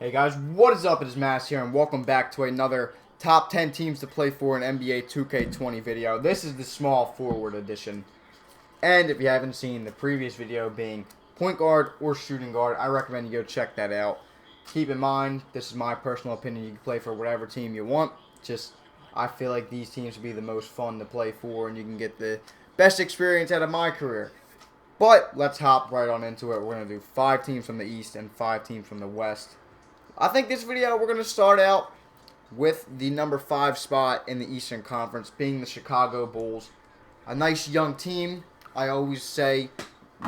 Hey guys, what is up? It is Mass here, and welcome back to another top 10 teams to play for in NBA 2K20 video. This is the small forward edition. And if you haven't seen the previous video being point guard or shooting guard, I recommend you go check that out. Keep in mind, this is my personal opinion. You can play for whatever team you want. Just, I feel like these teams would be the most fun to play for, and you can get the best experience out of my career. But let's hop right on into it. We're going to do 5 teams from the East and 5 teams from the West. I think this video we're going to start out with the number 5 spot in the Eastern Conference being the Chicago Bulls. A nice young team. I always say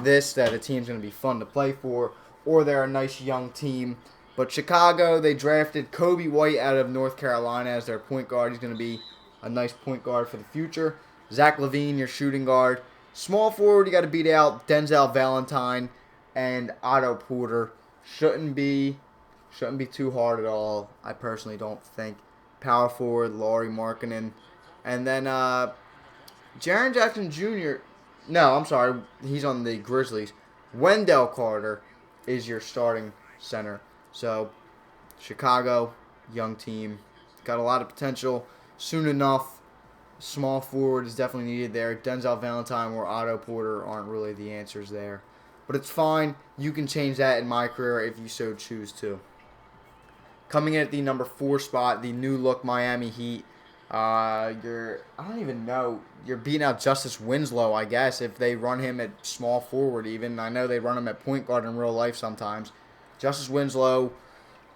this, that a team's going to be fun to play for, or they're a nice young team. But Chicago, they drafted Kobe White out of North Carolina as their point guard. He's going to be a nice point guard for the future. Zach LaVine, your shooting guard. Small forward, you got to beat out Denzel Valentine and Otto Porter. Shouldn't be too hard at all. I personally don't think. Power forward, Lauri Markkanen. And then Jaren Jackson Jr. No, I'm sorry. He's on the Grizzlies. Wendell Carter is your starting center. So, Chicago, young team. Got a lot of potential. Soon enough, small forward is definitely needed there. Denzel Valentine or Otto Porter aren't really the answers there. But it's fine. You can change that in my career if you so choose to. Coming in at the number 4 spot, the new look Miami Heat. I don't even know. You're beating out Justice Winslow, I guess, if they run him at small forward even. I know they run him at point guard in real life sometimes. Justice Winslow,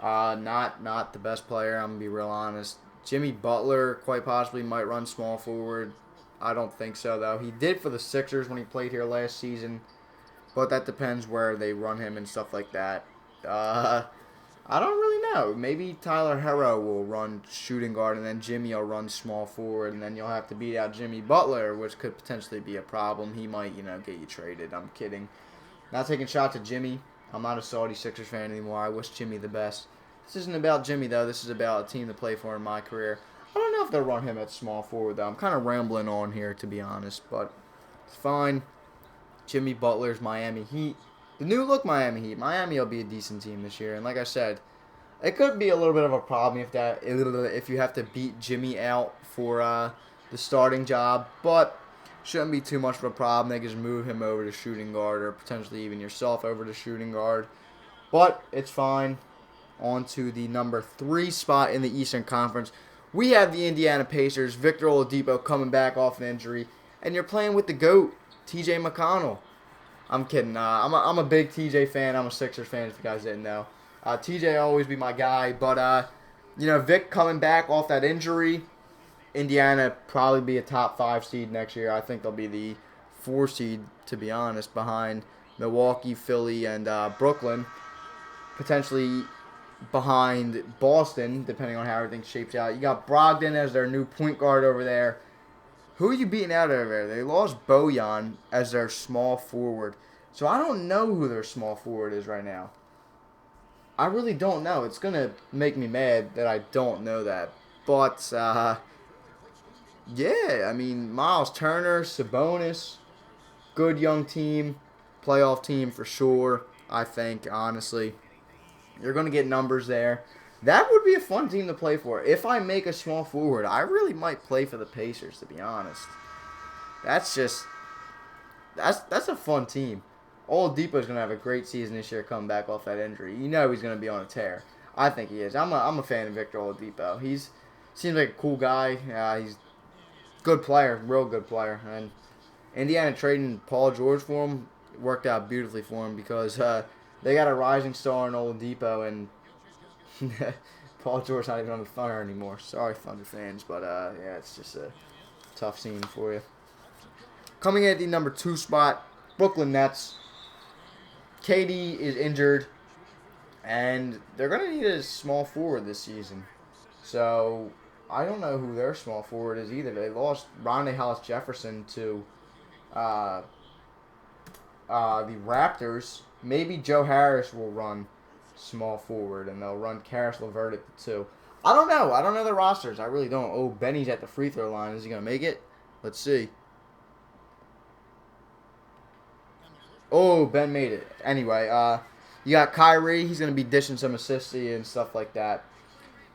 not the best player, I'm going to be real honest. Jimmy Butler quite possibly might run small forward. I don't think so, though. He did for the Sixers when he played here last season, but that depends where they run him and stuff like that. I don't really know. Maybe Tyler Herro will run shooting guard, and then Jimmy will run small forward, and then you'll have to beat out Jimmy Butler, which could potentially be a problem. He might, get you traded. I'm kidding. Not taking shots at Jimmy. I'm not a Saudi Sixers fan anymore. I wish Jimmy the best. This isn't about Jimmy, though. This is about a team to play for in my career. I don't know if they'll run him at small forward, though. I'm kind of rambling on here, to be honest, but it's fine. Jimmy Butler's Miami Heat. The new look Miami Heat. Miami will be a decent team this year. And like I said, it could be a little bit of a problem if you have to beat Jimmy out for the starting job. But shouldn't be too much of a problem. They can just move him over to shooting guard or potentially even yourself over to shooting guard. But it's fine. On to the number 3 spot in the Eastern Conference. We have the Indiana Pacers. Victor Oladipo coming back off an injury. And you're playing with the GOAT, TJ McConnell. I'm kidding. I'm a big TJ fan. I'm a Sixers fan, if you guys didn't know. TJ will always be my guy. But, Vic coming back off that injury. Indiana probably be a top 5 seed next year. I think they'll be the 4 seed, to be honest, behind Milwaukee, Philly, and Brooklyn. Potentially behind Boston, depending on how everything shapes out. You got Brogdon as their new point guard over there. Who are you beating out over there? They lost Bojan as their small forward. So I don't know who their small forward is right now. I really don't know. It's going to make me mad that I don't know that. But, yeah, I mean, Miles Turner, Sabonis, good young team, playoff team for sure, I think, honestly. You're going to get numbers there. That would be a fun team to play for. If I make a small forward, I really might play for the Pacers, to be honest. That's a fun team. Oladipo's going to have a great season this year coming back off that injury. You know he's going to be on a tear. I think he is. I'm a fan of Victor Oladipo. Seems like a cool guy. He's a good player, real good player. And Indiana trading Paul George for him worked out beautifully for him because they got a rising star in Oladipo, and Paul George's not even on the Thunder anymore. Sorry, Thunder fans, but yeah, it's just a tough scene for you. Coming in at the number 2 spot, Brooklyn Nets. KD is injured, and they're going to need a small forward this season. So, I don't know who their small forward is either. They lost Rondae Hollis-Jefferson to the Raptors. Maybe Joe Harris will run small forward, and they'll run Karis LeVert at the 2. I don't know. I don't know the rosters. I really don't. Oh, Benny's at the free throw line. Is he going to make it? Let's see. Oh, Ben made it. Anyway, You got Kyrie. He's going to be dishing some assists to you and stuff like that.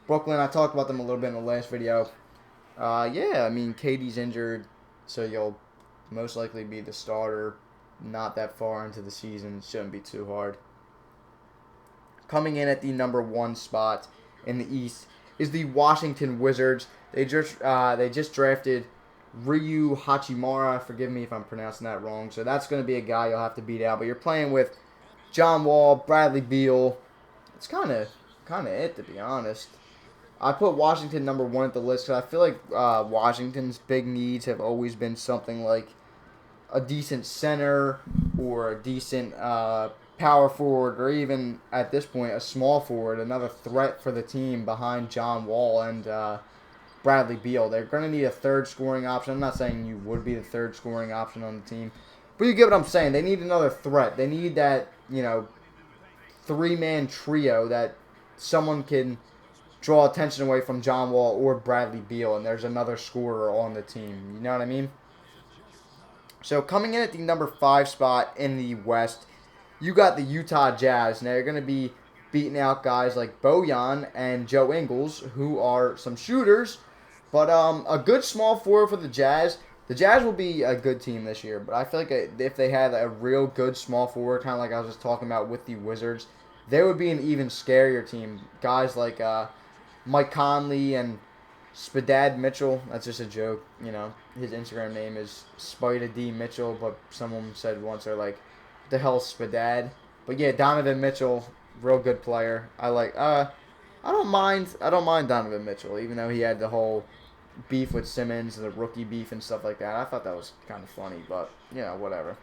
Brooklyn, I talked about them a little bit in the last video. Yeah, I mean, KD's injured, so you'll most likely be the starter. Not that far into the season. Shouldn't be too hard. Coming in at the number 1 spot in the East is the Washington Wizards. They just drafted Ryu Hachimura. Forgive me if I'm pronouncing that wrong. So that's going to be a guy you'll have to beat out. But you're playing with John Wall, Bradley Beal. It's kind of it, to be honest. I put Washington number 1 at the list because I feel like Washington's big needs have always been something like a decent center or a decent power forward, or even at this point a small forward, another threat for the team behind John Wall and Bradley Beal. They're going to need a third scoring option. I'm not saying you would be the third scoring option on the team, but you get what I'm saying. They need another threat. They need that, 3-man trio that someone can draw attention away from John Wall or Bradley Beal, and there's another scorer on the team. You know what I mean? So coming in at the number 5 spot in the West, you got the Utah Jazz. Now, you're going to be beating out guys like Bojan and Joe Ingles, who are some shooters. But a good small forward for the Jazz. The Jazz will be a good team this year. But I feel like if they had a real good small forward, kind of like I was just talking about with the Wizards, they would be an even scarier team. Guys like Mike Conley and Spadad Mitchell. That's just a joke. His Instagram name is Spider D Mitchell, but someone said once they're like, the hell Spadad. But yeah, Donovan Mitchell, real good player. I don't mind Donovan Mitchell, even though he had the whole beef with Simmons, the rookie beef and stuff like that. I thought that was kind of funny, but whatever.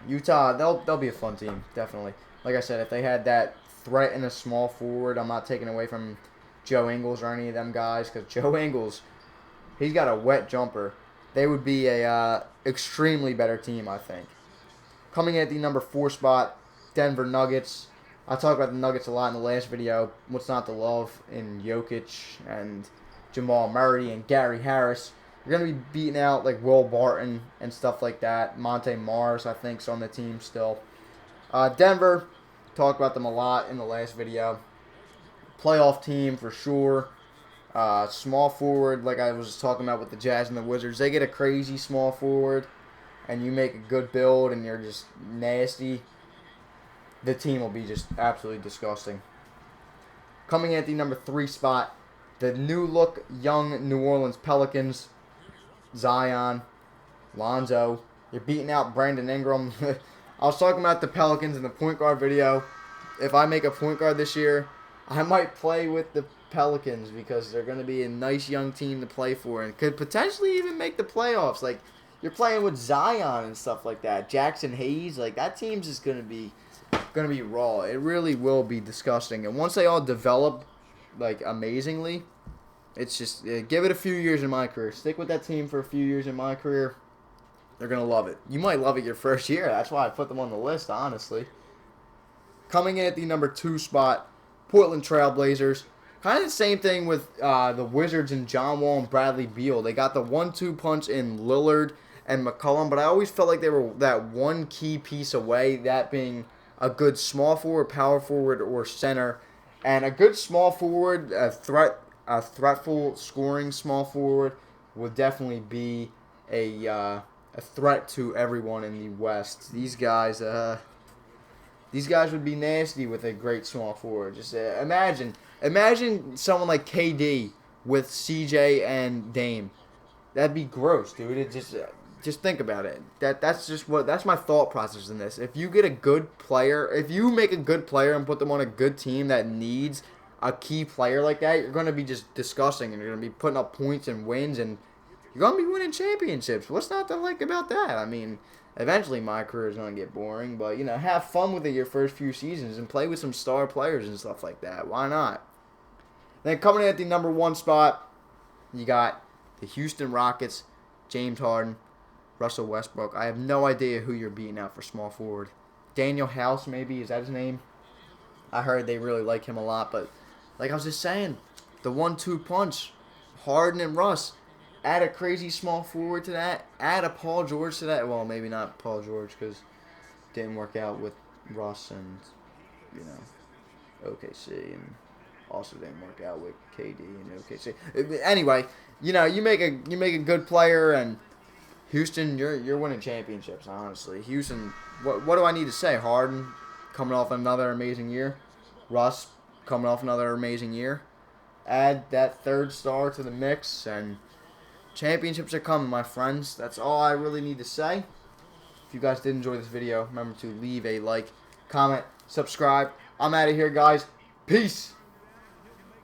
Utah, they'll be a fun team, definitely. Like I said, if they had that threat in a small forward, I'm not taking away from Joe Ingles or any of them guys, because Joe Ingles, he's got a wet jumper. They would be a extremely better team, I think. Coming in at the number 4 spot, Denver Nuggets. I talked about the Nuggets a lot in the last video. What's not to love in Jokic and Jamal Murray and Gary Harris. You're going to be beating out like Will Barton and stuff like that. Monte Morris, I think, is on the team still. Denver, talked about them a lot in the last video. Playoff team for sure. Small forward, like I was talking about with the Jazz and the Wizards. They get a crazy small forward, and you make a good build, and you're just nasty. The team will be just absolutely disgusting. Coming in at the number 3 spot, the new look young New Orleans Pelicans. Zion, Lonzo. You're beating out Brandon Ingram. I was talking about the Pelicans in the point guard video. If I make a point guard this year, I might play with the Pelicans because they're going to be a nice young team to play for and could potentially even make the playoffs. Like, you're playing with Zion and stuff like that. Jackson Hayes, like, that team's just going to be raw. It really will be disgusting. And once they all develop, like, amazingly, it's just, give it a few years in my career. Stick with that team for a few years in my career. They're going to love it. You might love it your first year. That's why I put them on the list, honestly. Coming in at the number 2 spot, Portland Trailblazers. Kind of the same thing with the Wizards and John Wall and Bradley Beal. They got the 1-2 punch in Lillard and McCollum, but I always felt like they were that one key piece away, that being a good small forward, power forward, or center. And a good small forward, a threatful scoring small forward would definitely be a threat to everyone in the West. These guys would be nasty with a great small forward. Just imagine someone like KD with CJ and Dame. That'd be gross, dude. It just think about it. That's my thought process in this. If you get a good player, if you make a good player and put them on a good team that needs a key player like that, you're going to be just disgusting, and you're going to be putting up points and wins, and you're going to be winning championships. What's not to like about that? I mean, eventually my career is going to get boring, but, have fun with it your first few seasons and play with some star players and stuff like that. Why not? Then coming in at the number 1 spot, you got the Houston Rockets, James Harden, Russell Westbrook. I have no idea who you're beating out for small forward. Daniel House, maybe, is that his name? I heard they really like him a lot, but like I was just saying, the 1-2 punch, Harden and Russ. Add a crazy small forward to that. Add a Paul George to that. Well, maybe not Paul George because it didn't work out with Russ and you know, OKC, and also didn't work out with KD and OKC. Anyway, you know, you make a good player, and Houston, you're winning championships. Honestly, Houston. What do I need to say? Harden coming off another amazing year. Russ coming off another amazing year. Add that third star to the mix, and championships are coming, my friends. That's all I really need to say. If you guys did enjoy this video, remember to leave a like, comment, subscribe. I'm out of here, guys. Peace.